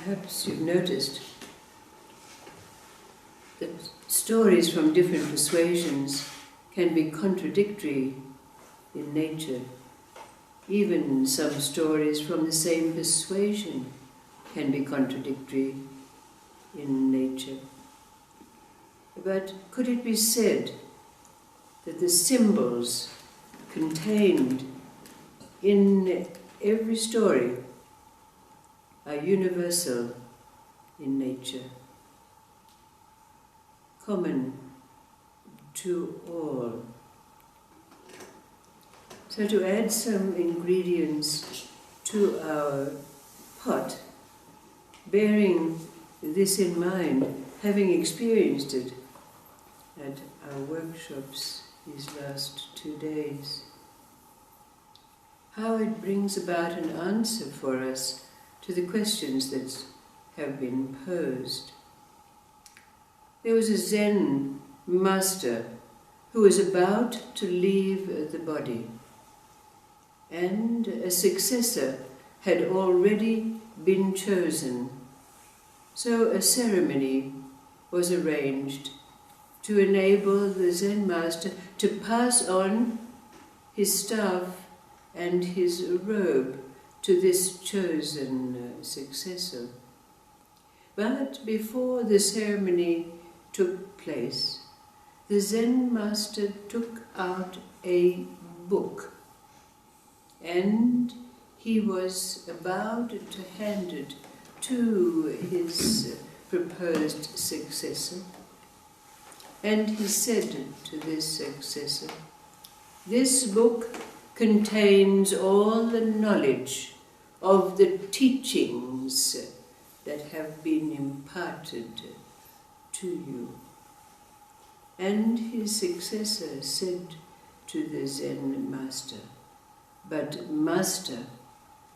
Perhaps you've noticed that stories from different persuasions can be contradictory in nature. Even some stories from the same persuasion can be contradictory in nature. But could it be said that the symbols contained in every story are universal in nature, common to all? So to add some ingredients to our pot, bearing this in mind, having experienced it at our workshops these last 2 days, how it brings about an answer for us to the questions that have been posed. There was a Zen master who was about to leave the body, and a successor had already been chosen. So a ceremony was arranged to enable the Zen master to pass on his staff and his robe to this chosen successor. But before the ceremony took place, the Zen master took out a book, and he was about to hand it to his proposed successor. And he said to this successor, "This book contains all the knowledge of the teachings that have been imparted to you." And his successor said to the Zen master, "But master,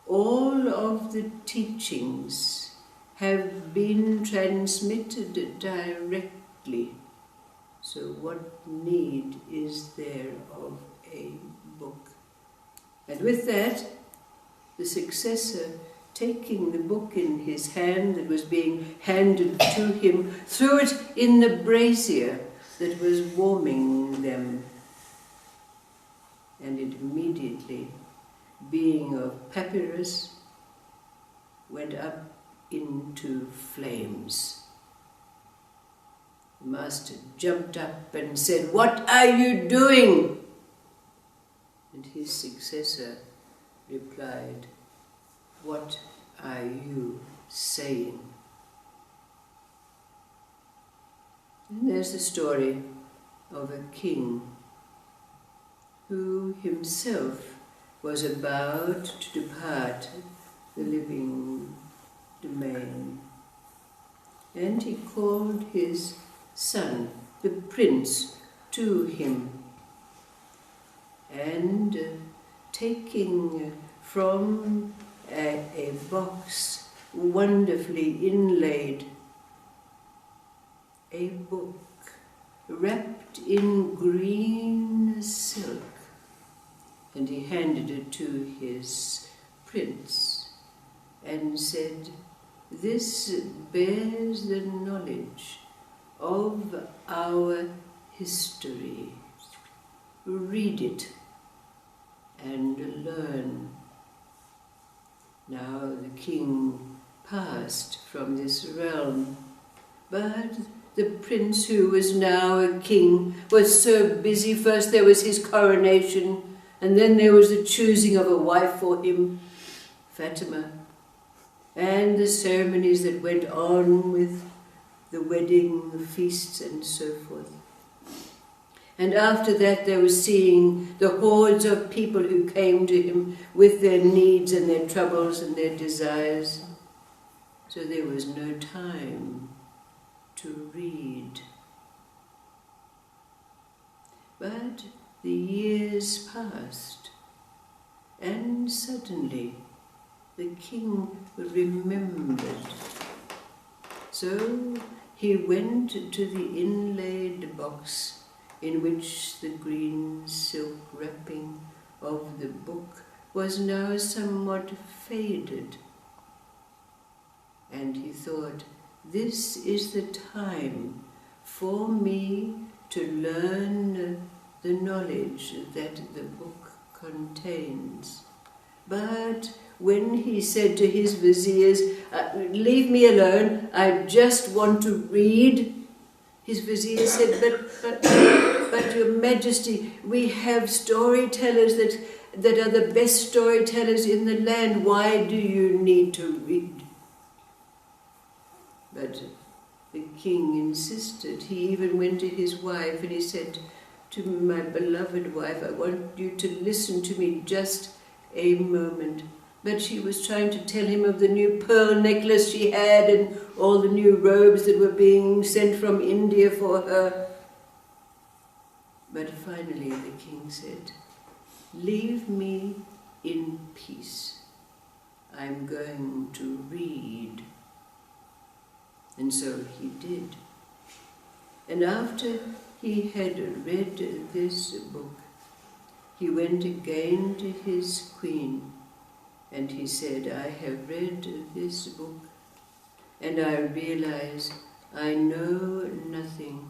all of the teachings have been transmitted directly. So what need is there of a book?" And with that, the successor, taking the book in his hand that was being handed to him, threw it in the brazier that was warming them. And it immediately, being of papyrus, went up into flames. The master jumped up and said, "What are you doing?" And his successor replied, "What are you saying?" And there's the story of a king who himself was about to depart the living domain. And he called his son, the prince, to him, and taking from a box wonderfully inlaid a book wrapped in green silk, and he handed it to his prince and said, "This bears the knowledge of our history. Read it and learn." Now the king passed from this realm, but the prince, who was now a king, was so busy. First there was his coronation, and then there was the choosing of a wife for him, Fatima, and the ceremonies that went on with the wedding, the feasts, and so forth. And after that there was seeing the hordes of people who came to him with their needs and their troubles and their desires. So there was no time to read. But the years passed, and suddenly the king remembered. So he went to the inlaid box in which the green silk wrapping of the book was now somewhat faded, And he thought, this is the time for me to learn the knowledge that the book contains. But when he said to his viziers, leave me alone, I just want to read, his vizier said, but your majesty, we have storytellers that are the best storytellers in the land. Why do you need to read? But the king insisted. He even went to his wife and he said to my beloved wife, I want you to listen to me just a moment. But she was trying to tell him of the new pearl necklace she had and all the new robes that were being sent from India for her. But finally the king said, leave me in peace. I'm going to read. And so he did. And after he had read this book, he went again to his queen, and he said, I have read this book, and I realize I know nothing,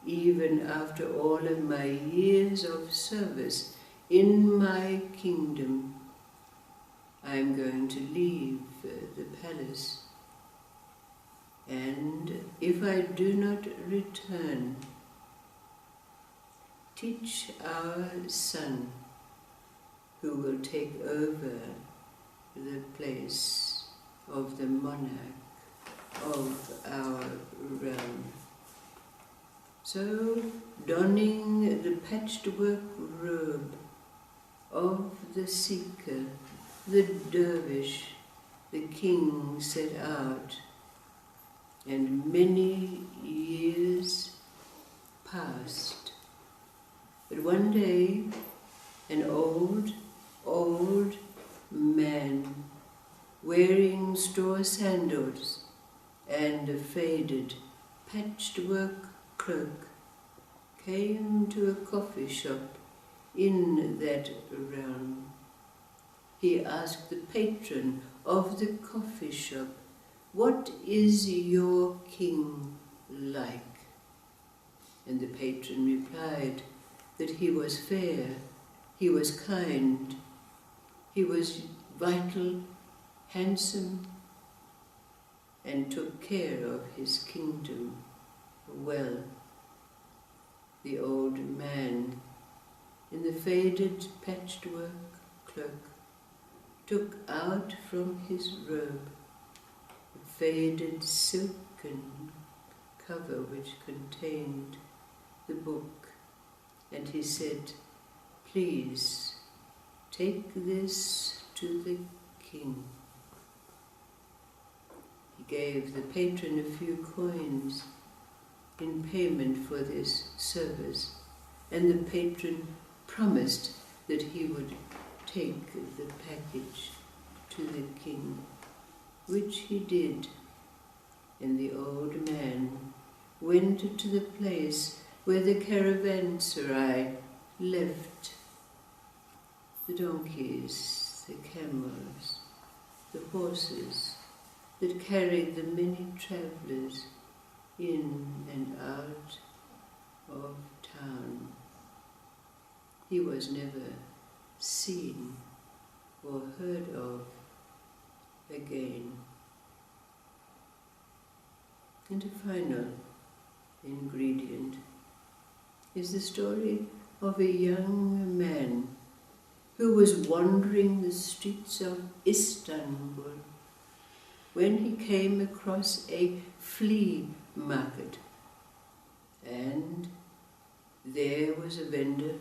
even after all of my years of service in my kingdom. I am going to leave the palace, and if I do not return, teach our son, who will take over the place of the monarch of our realm. So, donning the patchwork robe of the seeker, the dervish, the king set out, and many years passed. But one day, an old man, wearing straw sandals and a faded patchwork cloak, came to a coffee shop in that realm. He asked the patron of the coffee shop, what is your king like? And the patron replied that he was fair, he was kind, he was vital, handsome, and took care of his kingdom well. The old man, in the faded patchwork cloak, took out from his robe a faded silken cover which contained the book, and he said, please take this to the king. He gave the patron a few coins in payment for this service, and the patron promised that he would take the package to the king, which he did, and the old man went to the place where the caravanserai left the donkeys, the camels, the horses that carried the many travellers in and out of town. He was never seen or heard of again. And a final ingredient is the story of a young man who was wandering the streets of Istanbul when he came across a flea market, and there was a vendor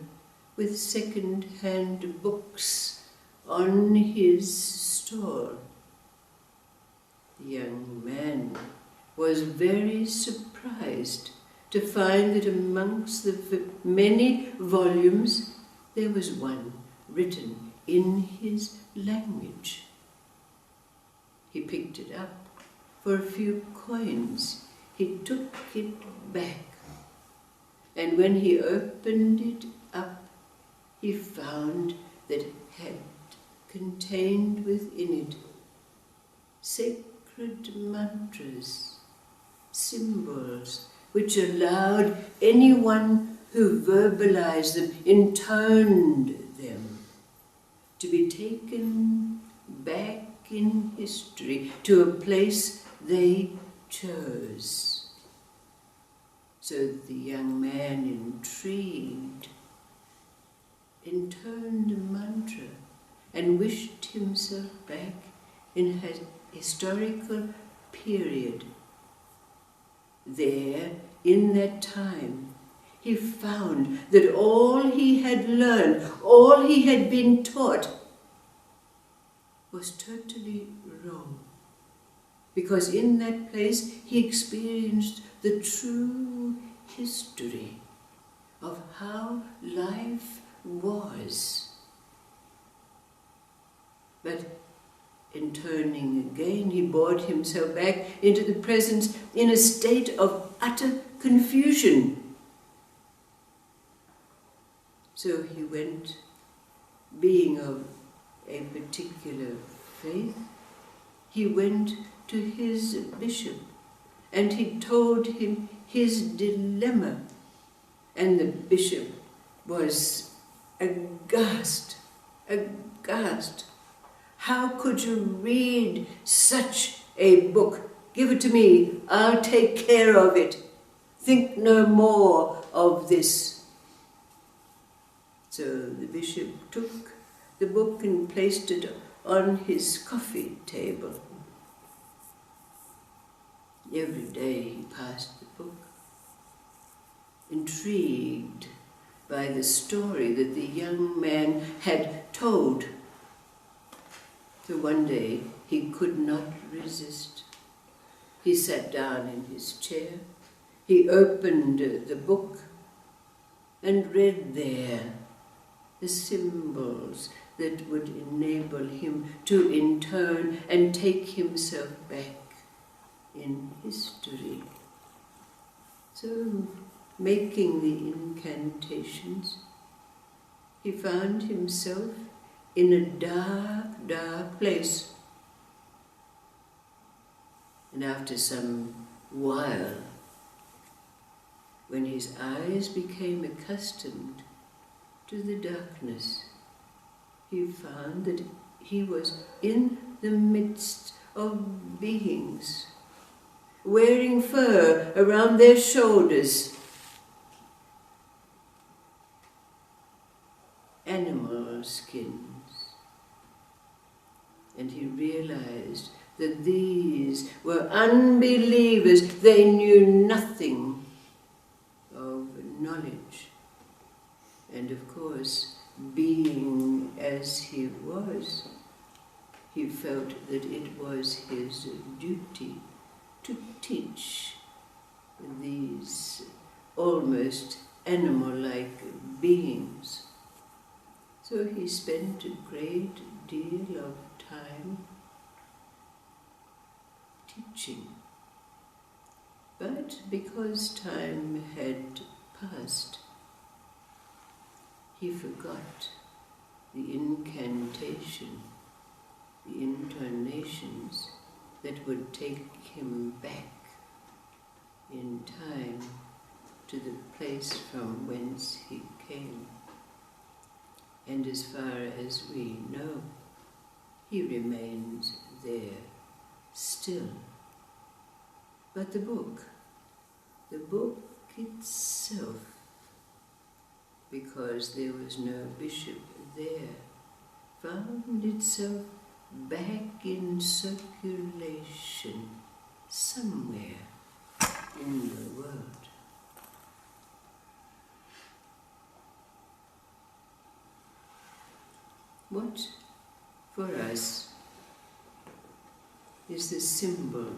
with second-hand books on his stall. The young man was very surprised to find that amongst the many volumes there was one written in his language. He picked it up for a few coins. He took it back, and when he opened it up, he found that it had contained within it sacred sacred mantras, symbols which allowed anyone who verbalized them, intoned them, to be taken back in history to a place they chose. So the young man, intrigued, intoned a mantra and wished himself back in a historical period. There, in that time, he found that all he had learned, all he had been taught, was totally wrong. Because in that place he experienced the true history of how life was. But in turning again, he brought himself back into the present in a state of utter confusion. So he went, being of a particular faith, he went to his bishop and he told him his dilemma. And the bishop was aghast. How could you read such a book? Give it to me, I'll take care of it. Think no more of this. So the bishop took the book and placed it on his coffee table. Every day he passed the book, intrigued by the story that the young man had told. So one day he could not resist. He sat down in his chair, he opened the book and read there the symbols that would enable him to intone and take himself back in history. So, making the incantations, he found himself in a dark, dark place. And after some while, when his eyes became accustomed to the darkness, he found that he was in the midst of beings wearing fur around their shoulders, animal skins. And he realized that these were unbelievers. They knew nothing of knowledge. And of course, being as he was, he felt that it was his duty to teach these almost animal-like beings. So he spent a great deal of time teaching. But because time had passed, he forgot the incantation, the intonations that would take him back in time to the place from whence he came. And as far as we know, he remains there still. But the book itself, because there was no bishop there, found itself back in circulation somewhere in the world. What, for us, is the symbol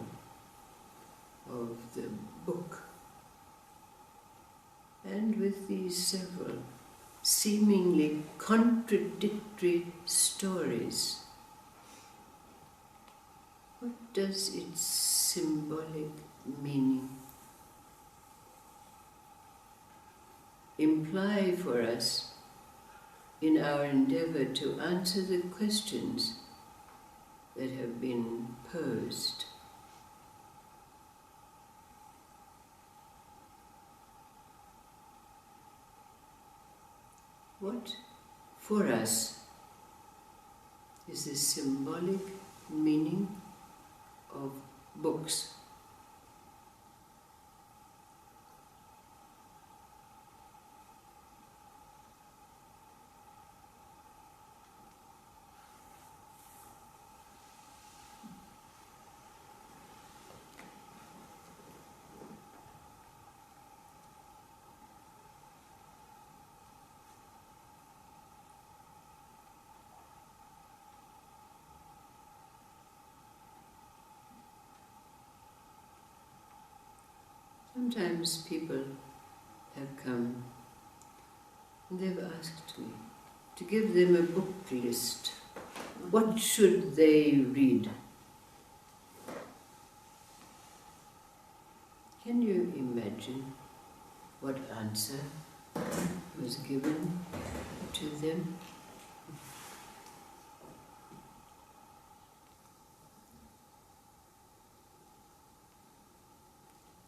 of the book? And with these several seemingly contradictory stories, what does its symbolic meaning imply for us in our endeavor to answer the questions that have been posed? What, for us, is the symbolic meaning of books? Sometimes people have come and they've asked me to give them a book list. What should they read? Can you imagine what answer was given to them?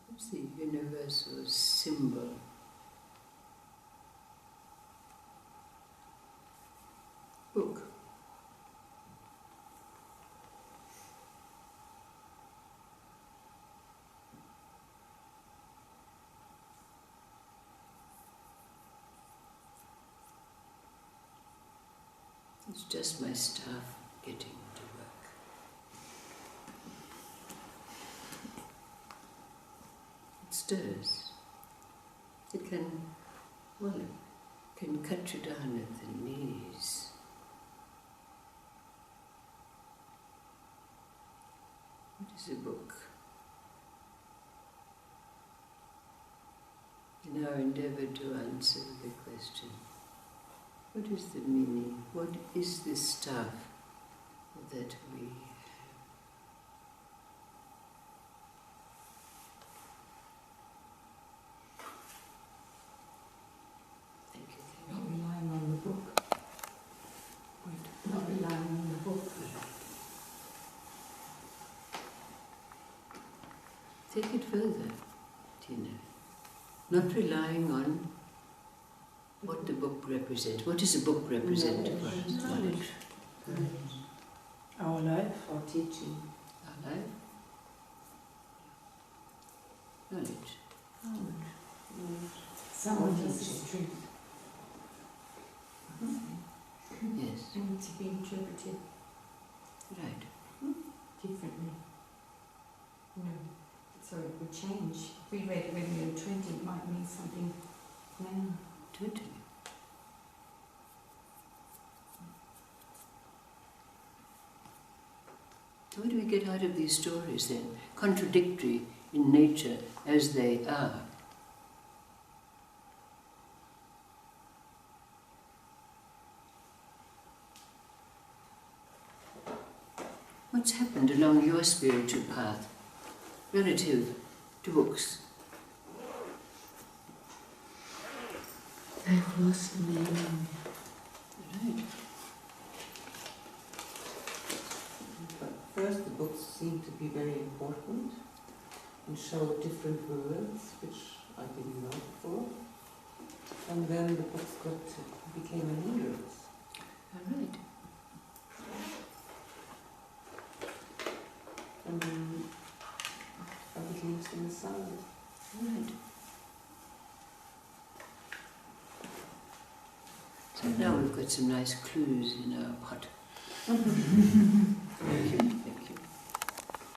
What's the universal symbol? Book. It's just my staff getting to work. It stirs. It can, well, it can cut you down at the knees. What is a book? In our endeavour to answer the question, what is the meaning? What is the stuff that we have? Thank you. Not relying on the book. Not relying on the book. Take it further, Tina. Not relying on what the book represents. What does a book represent for us? Knowledge. Our life, our teaching. Our life? Knowledge. Someone teaches truth. Yes. And to be interpreted Right. differently. So it would change. If we read it when we were 20, it might mean something now. Totally. So what do we get out of these stories then? Contradictory in nature as they are. What's happened along your spiritual path relative to books? They've lost the meaning. Right. First, the books seem to be very important and show different worlds, which I didn't know before. And then the books became a hindrance. All right. And then other leaves in the side. Right. So now we've got some nice clues in our pot. Thank you.